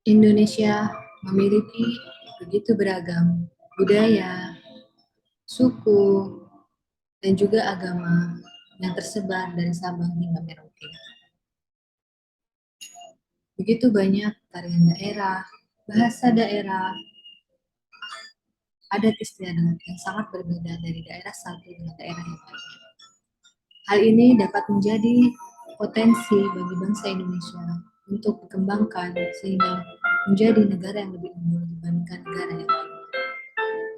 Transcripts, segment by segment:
Indonesia memiliki begitu beragam budaya, suku, dan juga agama yang tersebar dari Sabang hingga Merauke. Begitu banyak tarian daerah, bahasa daerah, adat istiadat yang sangat berbeda dari daerah satu dengan daerah yang lain. Hal ini dapat menjadi potensi bagi bangsa Indonesia untuk dikembangkan sehingga menjadi negara yang lebih unggul dibandingkan negara yang lain.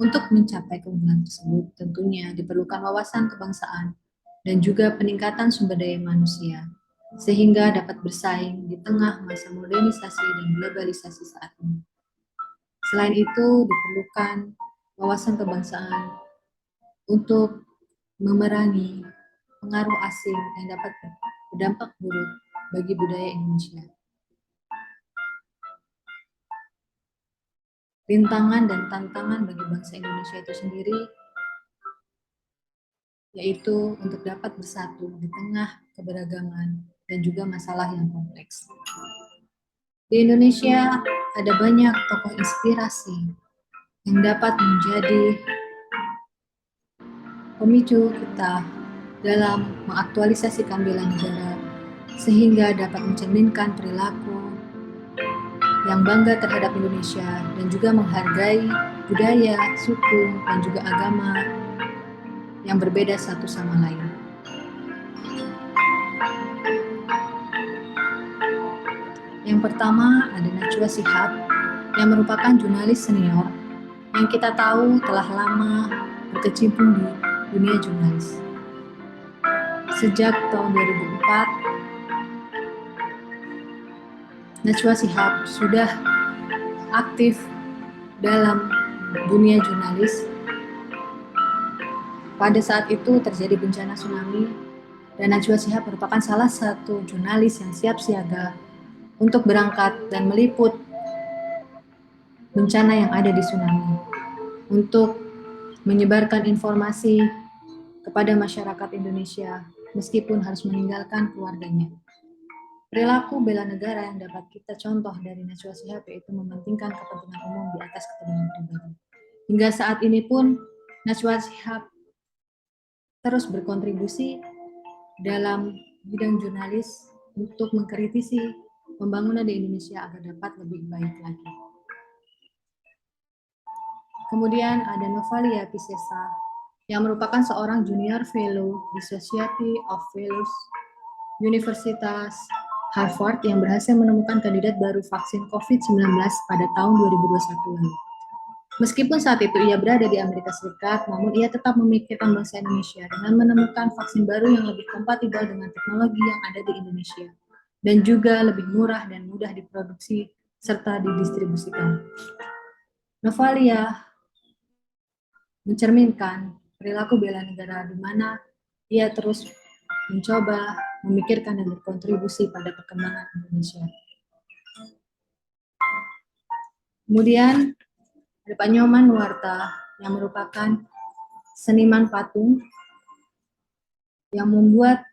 Untuk mencapai keunggulan tersebut, tentunya diperlukan wawasan kebangsaan dan juga peningkatan sumber daya manusia, sehingga dapat bersaing di tengah masa modernisasi dan globalisasi saat ini. Selain itu, diperlukan wawasan kebangsaan untuk memerangi pengaruh asing yang dapat berdampak buruk bagi budaya Indonesia. Rintangan dan tantangan bagi bangsa Indonesia itu sendiri yaitu untuk dapat bersatu di tengah keberagaman dan juga masalah yang kompleks. Di Indonesia ada banyak tokoh inspirasi yang dapat menjadi pemicu kita dalam mengaktualisasikan bela negara sehingga dapat mencerminkan perilaku yang bangga terhadap Indonesia dan juga menghargai budaya, suku, dan juga agama yang berbeda satu sama lain. Yang pertama ada Najwa Shihab yang merupakan jurnalis senior yang kita tahu telah lama berkecimpung di dunia jurnalis. Sejak tahun 2004, Najwa Shihab sudah aktif dalam dunia jurnalis. Pada saat itu terjadi bencana tsunami dan Najwa Shihab merupakan salah satu jurnalis yang siap siaga untuk berangkat dan meliput bencana yang ada di tsunami untuk menyebarkan informasi kepada masyarakat Indonesia meskipun harus meninggalkan keluarganya. Perilaku bela negara yang dapat kita contoh dari Najwa Shihab yaitu mementingkan kepentingan umum di atas kepentingan pribadi. Hingga saat ini pun Najwa Shihab terus berkontribusi dalam bidang jurnalis untuk mengkritisi pembangunan di Indonesia agar dapat lebih baik lagi. Kemudian ada Novalia Piscesa yang merupakan seorang junior fellow di Society of Fellows Universitas Harvard yang berhasil menemukan kandidat baru vaksin COVID-19 pada tahun 2021 lalu. Meskipun saat itu ia berada di Amerika Serikat, namun ia tetap memikirkan bangsa Indonesia dengan menemukan vaksin baru yang lebih kompatibel dengan teknologi yang ada di Indonesia dan juga lebih murah dan mudah diproduksi serta didistribusikan. Novalia mencerminkan perilaku bela negara di mana ia terus mencoba memikirkan dan berkontribusi pada perkembangan Indonesia. Kemudian ada Pak Nyoman Nuarta yang merupakan seniman patung yang membuat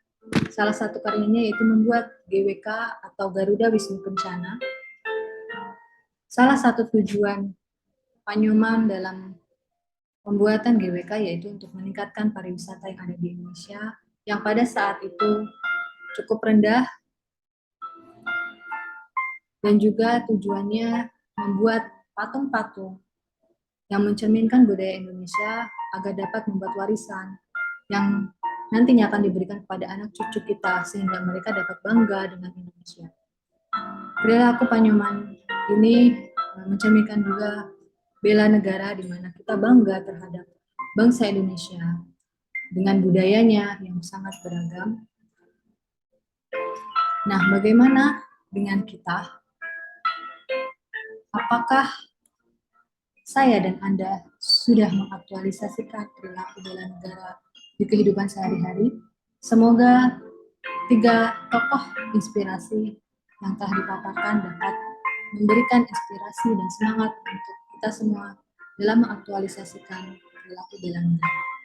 salah satu karyanya yaitu membuat GWK atau Garuda Wisnu Kencana. Salah satu tujuan Pak Nyoman dalam pembuatan GWK yaitu untuk meningkatkan pariwisata yang ada di Indonesia yang pada saat itu cukup rendah dan juga tujuannya membuat patung-patung yang mencerminkan budaya Indonesia agar dapat membuat warisan yang nantinya akan diberikan kepada anak cucu kita sehingga mereka dapat bangga dengan Indonesia. Perilaku Pak Nyoman ini mencerminkan juga bela negara di mana kita bangga terhadap bangsa Indonesia dengan budayanya yang sangat beragam. Nah, bagaimana dengan kita? Apakah saya dan Anda sudah mengaktualisasikan perilaku bela negara di kehidupan sehari-hari? Semoga 3 tokoh inspirasi yang telah dipaparkan dapat memberikan inspirasi dan semangat untuk kita semua dalam mengaktualisasikan perilaku bela negara.